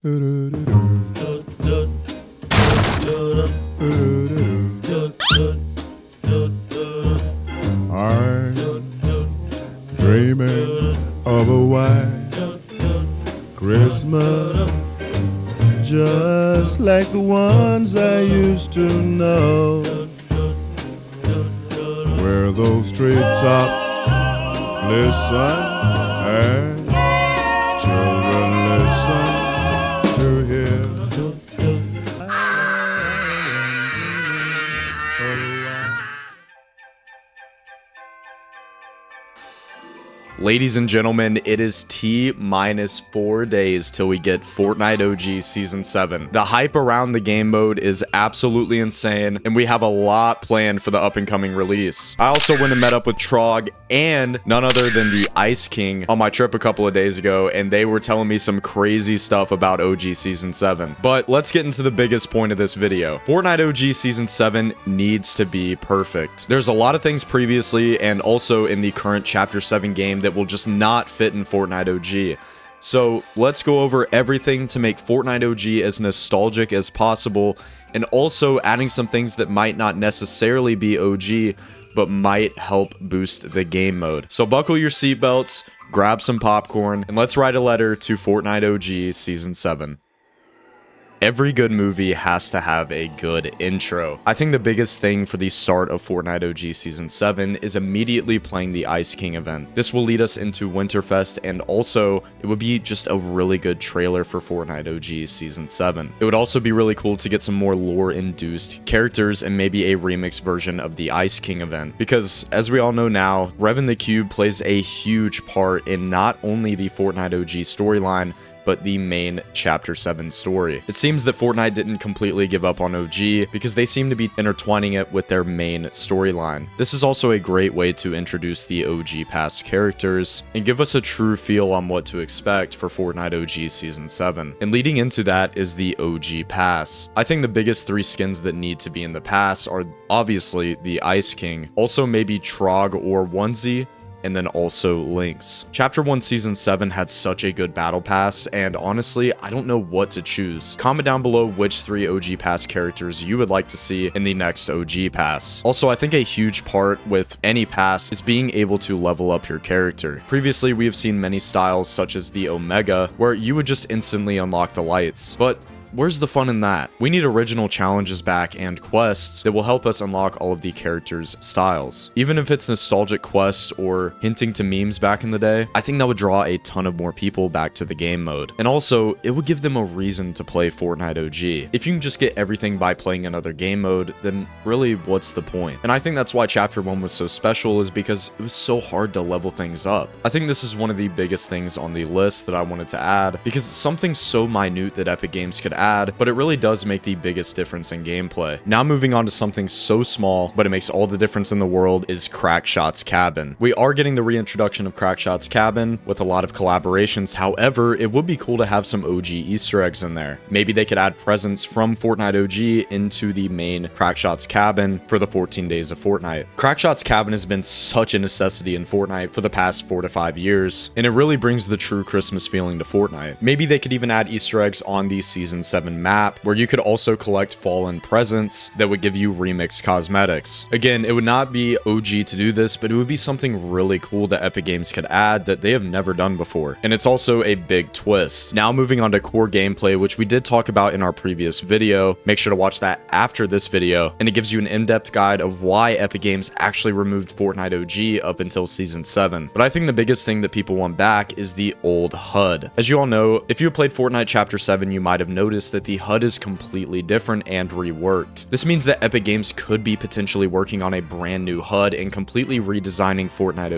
I'm dreaming of a white Christmas, just like the ones I used to know, where those treetops listen and children listen to hear. Ladies and gentlemen, it is T-4 days till we get Fortnite OG Season 7. The hype around the game mode is absolutely insane, and we have a lot planned for the up-and-coming release. I also went and met up with Trog and none other than the Ice King on my trip a couple of days ago, and they were telling me some crazy stuff about OG Season 7. But let's get into the biggest point of this video. Fortnite OG Season 7 needs to be perfect. There's a lot of things previously and also in the current Chapter 7 game that will just not fit in Fortnite OG. So let's go over everything to make Fortnite OG as nostalgic as possible, and also adding some things that might not necessarily be OG, but might help boost the game mode. So buckle your seatbelts, grab some popcorn, and let's write a letter to Fortnite OG Season 7. Every good movie has to have a good intro. I think the biggest thing for the start of Fortnite OG Season 7 is immediately playing the Ice King event. This will lead us into Winterfest, and also it would be just a really good trailer for Fortnite OG Season 7. It would also be really cool to get some more lore-induced characters and maybe a remix version of the Ice King event, because as we all know now, Revan the Cube plays a huge part in not only the Fortnite OG storyline, but the main Chapter 7 story. It seems that Fortnite didn't completely give up on OG because they seem to be intertwining it with their main storyline. This is also a great way to introduce the OG past characters and give us a true feel on what to expect for Fortnite OG Season 7. And leading into that is the OG pass. I think the biggest three skins that need to be in the pass are obviously the Ice King, also maybe Trog or Onesie, and then also Lynx. Chapter 1 Season 7 had such a good battle pass, and honestly, I don't know what to choose. Comment down below which 3 OG pass characters you would like to see in the next OG pass. Also, I think a huge part with any pass is being able to level up your character. Previously, we have seen many styles such as the Omega, where you would just instantly unlock the lights, but where's the fun in that? We need original challenges back and quests that will help us unlock all of the characters' styles. Even if it's nostalgic quests or hinting to memes back in the day, I think that would draw a ton of more people back to the game mode. And also, it would give them a reason to play Fortnite OG. If you can just get everything by playing another game mode, then really what's the point? And I think that's why Chapter 1 was so special, is because it was so hard to level things up. I think this is one of the biggest things on the list that I wanted to add, because it's something so minute that Epic Games could add, but it really does make the biggest difference in gameplay. Now moving on to something so small, but it makes all the difference in the world, is Crackshot's cabin. We are getting the reintroduction of Crackshot's cabin with a lot of collaborations. However, it would be cool to have some OG Easter eggs in there. Maybe they could add presents from Fortnite OG into the main Crackshot's cabin for the 14 days of Fortnite. Crackshot's cabin has been such a necessity in Fortnite for the past 4 to 5 years, and it really brings the true Christmas feeling to Fortnite. Maybe they could even add Easter eggs on the Season 7 map, where you could also collect fallen presents that would give you remixed cosmetics. Again, it would not be OG to do this, but it would be something really cool that Epic Games could add that they have never done before. And it's also a big twist. Now moving on to core gameplay, which we did talk about in our previous video. Make sure to watch that after this video, and it gives you an in-depth guide of why Epic Games actually removed Fortnite OG up until Season 7. But I think the biggest thing that people want back is the old HUD. As you all know, if you have played Fortnite Chapter 7, you might have noticed that the HUD is completely different and reworked. This means that Epic Games could be potentially working on a brand new HUD and completely redesigning Fortnite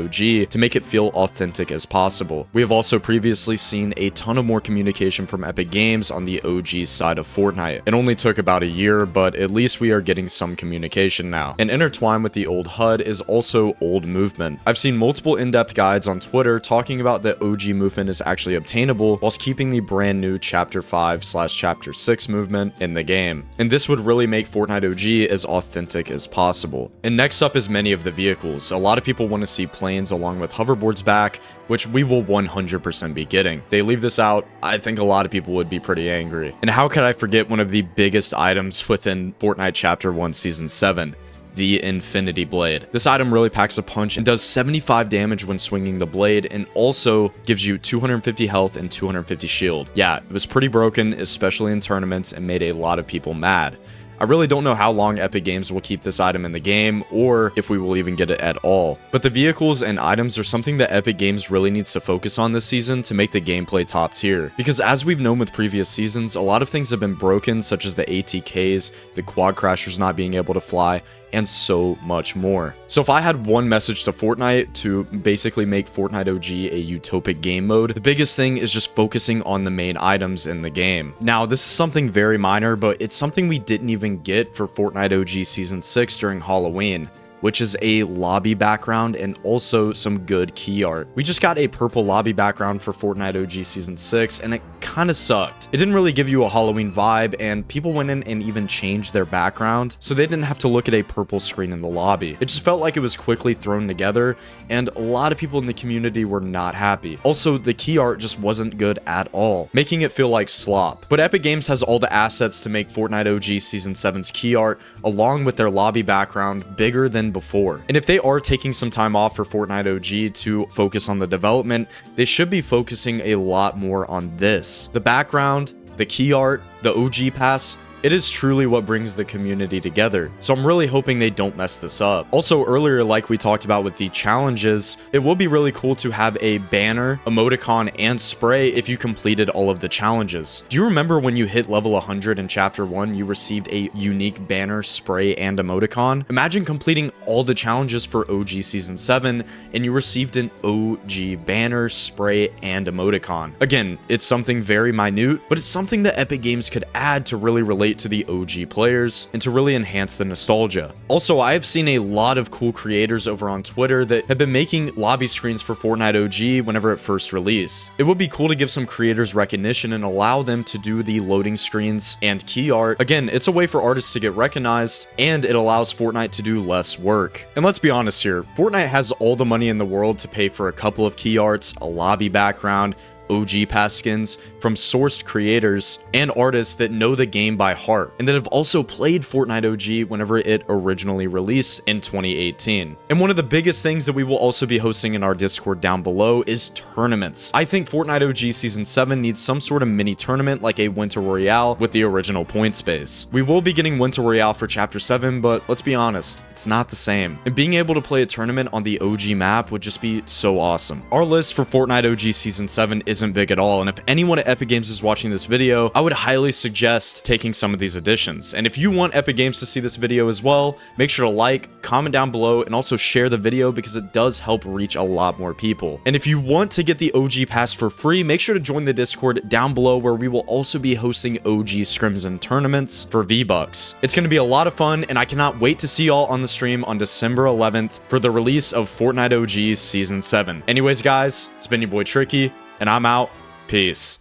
OG to make it feel authentic as possible. We have also previously seen a ton of more communication from Epic Games on the OG side of Fortnite. It only took about a year, but at least we are getting some communication now. And intertwined with the old HUD is also old movement. I've seen multiple in-depth guides on Twitter talking about that OG movement is actually obtainable whilst keeping the brand new Chapter 5/Chapter Chapter 6 movement in the game. And this would really make Fortnite OG as authentic as possible. And next up is many of the vehicles. A lot of people want to see planes along with hoverboards back, which we will 100% be getting. They leave this out, I think a lot of people would be pretty angry. And how could I forget one of the biggest items within Fortnite Chapter 1 Season 7? The Infinity Blade. This item really packs a punch and does 75 damage when swinging the blade, and also gives you 250 health and 250 shield. Yeah, it was pretty broken, especially in tournaments, and made a lot of people mad. I really don't know how long Epic Games will keep this item in the game, or if we will even get it at all. But the vehicles and items are something that Epic Games really needs to focus on this season to make the gameplay top tier. Because as we've known with previous seasons, a lot of things have been broken, such as the ATKs, the quad crashers not being able to fly, and so much more. So if I had one message to Fortnite to basically make Fortnite OG a utopic game mode, the biggest thing is just focusing on the main items in the game. Now, this is something very minor, but it's something we didn't even get for Fortnite OG Season 6 during Halloween, which is a lobby background and also some good key art. We just got a purple lobby background for Fortnite OG Season 6, and it kinda sucked. It didn't really give you a Halloween vibe, and people went in and even changed their background, so they didn't have to look at a purple screen in the lobby. It just felt like it was quickly thrown together, and a lot of people in the community were not happy. Also, the key art just wasn't good at all, making it feel like slop. But Epic Games has all the assets to make Fortnite OG Season 7's key art, along with their lobby background, bigger than before. And if they are taking some time off for Fortnite OG to focus on the development, they should be focusing a lot more on this. The background, the key art, the OG pass, it is truly what brings the community together, so I'm really hoping they don't mess this up. Also, earlier, like we talked about with the challenges, it will be really cool to have a banner, emoticon, and spray if you completed all of the challenges. Do you remember when you hit level 100 in Chapter 1, you received a unique banner, spray, and emoticon? Imagine completing all the challenges for OG Season 7, and you received an OG banner, spray, and emoticon. Again, it's something very minute, but it's something that Epic Games could add to really relate to the OG players and to really enhance the nostalgia. Also, I have seen a lot of cool creators over on Twitter that have been making lobby screens for Fortnite OG whenever it first released. It would be cool to give some creators recognition and allow them to do the loading screens and key art. Again, it's a way for artists to get recognized, and it allows Fortnite to do less work. And let's be honest here, Fortnite has all the money in the world to pay for a couple of key arts, a lobby background, OG pass skins from sourced creators and artists that know the game by heart and that have also played Fortnite OG whenever it originally released in 2018. And one of the biggest things that we will also be hosting in our Discord down below is tournaments. I think Fortnite OG Season 7 needs some sort of mini tournament like a Winter Royale with the original point space. We will be getting Winter Royale for Chapter 7, but let's be honest, it's not the same. And being able to play a tournament on the OG map would just be so awesome. Our list for Fortnite OG Season 7 isn't big at all, and if anyone at Epic Games is watching this video, I would highly suggest taking some of these additions. And if you want Epic Games to see this video as well, make sure to like, comment down below, and also share the video because it does help reach a lot more people. And if you want to get the OG pass for free, make sure to join the Discord down below where we will also be hosting OG scrims and tournaments for V-Bucks. It's going to be a lot of fun, and I cannot wait to see y'all on the stream on December 11th for the release of Fortnite OG Season 7. Anyways, guys, it's been your boy Tricky, and I'm out. Peace.